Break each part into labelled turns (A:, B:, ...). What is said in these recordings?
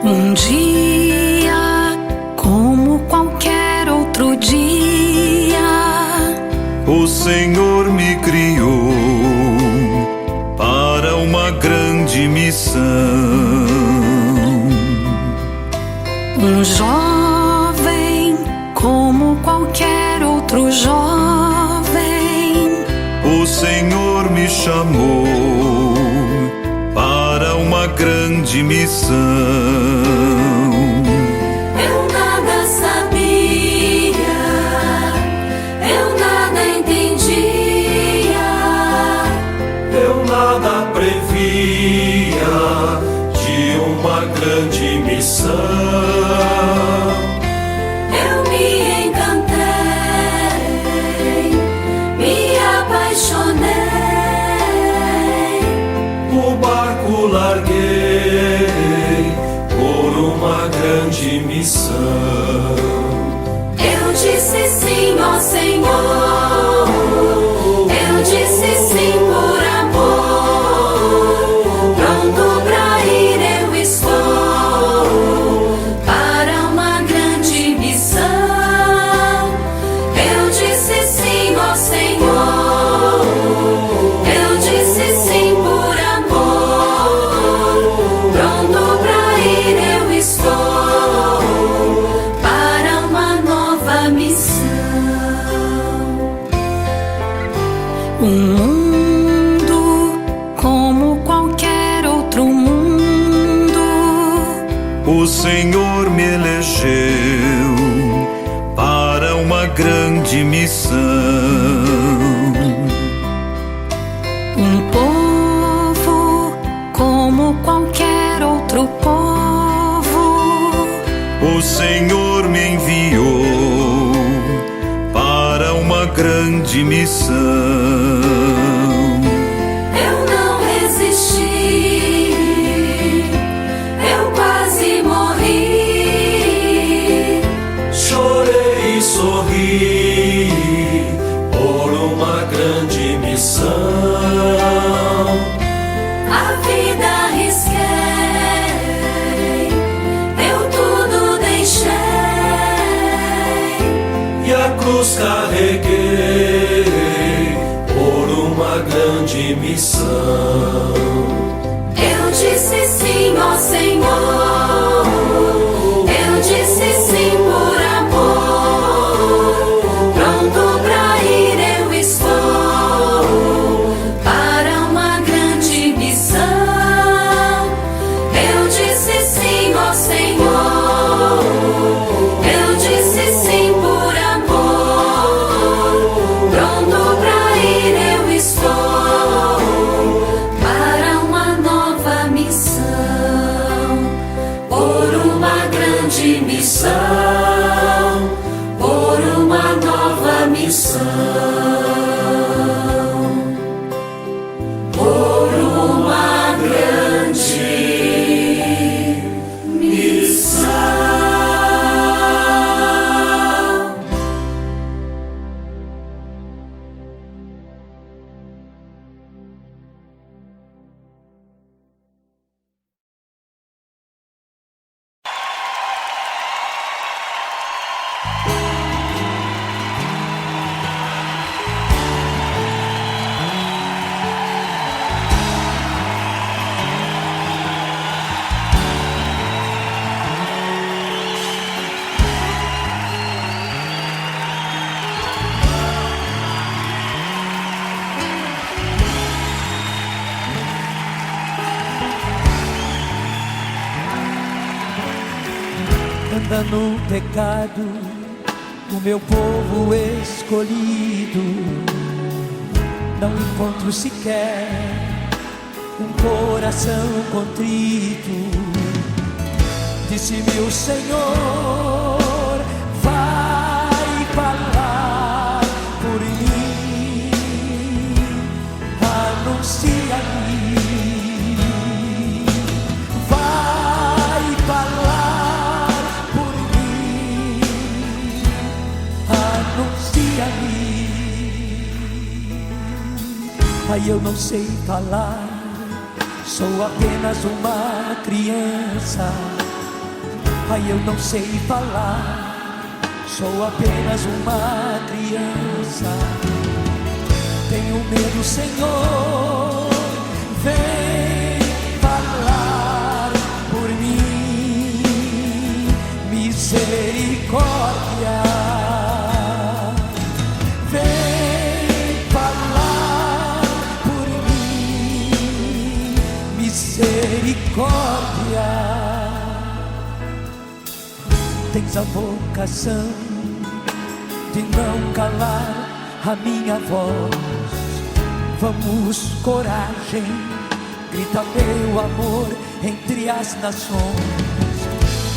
A: Um dia, como qualquer outro dia,
B: o Senhor me criou para uma grande missão.
A: Um jovem, como qualquer outro jovem,
B: o Senhor me chamou para uma grande missão.
C: Eu nada sabia, eu nada entendia,
D: eu nada previa de uma grande missão.
C: eu me encantei, me apaixonei,
D: O barco larguei por uma grande missão.
C: eu disse sim, ó Senhor, eu disse sim por amor, pronto pra ir eu estou, para uma grande missão. Eu disse sim, ó Senhor, eu disse sim por amor, pronto pra ir eu estou, para uma nova missão.
A: um mundo como qualquer outro mundo,
B: O Senhor me elegeu para uma grande missão.
A: um povo como qualquer outro povo,
B: O Senhor me enviou para uma grande missão.
C: Eu não resisti, eu quase morri,
D: Chorei e sorri por uma grande missão.
C: a vida arrisquei, eu tudo deixei,
D: E a cruz carreguei por uma grande missão.
C: eu disse sim, ó Senhor, eu disse sim por amor, pronto pra ir eu estou, para uma grande missão. Eu disse sim, ó Senhor, eu disse sim por amor, pronto pra ir eu estou, para uma nova missão, por uma grande missão, por uma nova missão, por uma grande missão.
E: Anda no pecado o meu povo escolhido, não encontro sequer um coração contrito. Disse-me o Senhor, vai falar por mim, anuncia-me, vai falar por mim, anuncia-me. Aí eu não sei falar, sou apenas uma criança, Ai, eu não sei falar, sou apenas uma criança. Tenho medo, Senhor, vem falar por mim, misericórdia. Vem falar por mim, misericórdia. Tens a vocação de não calar a minha voz. Vamos, coragem, grita meu amor entre as nações.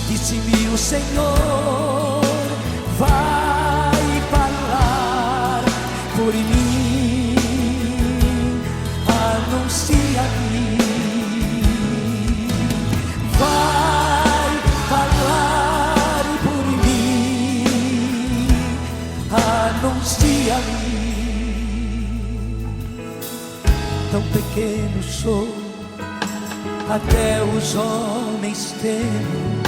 E: Disse-me o Senhor, vai falar por mim, anuncia-me. Vai falar por mim, anuncia-me. Tão pequeno sou, até os homens temem.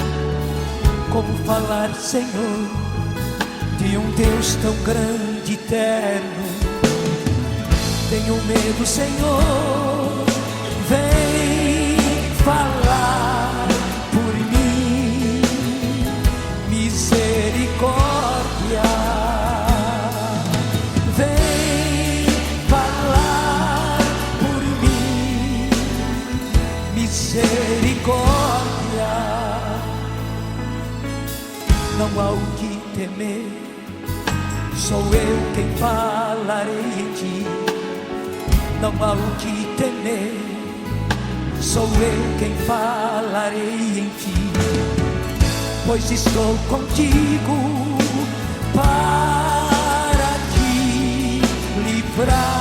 E: Como falar, Senhor, de um Deus tão grande e eterno? Tenho medo, Senhor, vem falar por mim, misericórdia. Vem falar por mim, misericórdia. Não há o que temer, sou eu quem falarei em ti. Não há o que temer, sou eu quem falarei em ti. Pois estou contigo para te livrar.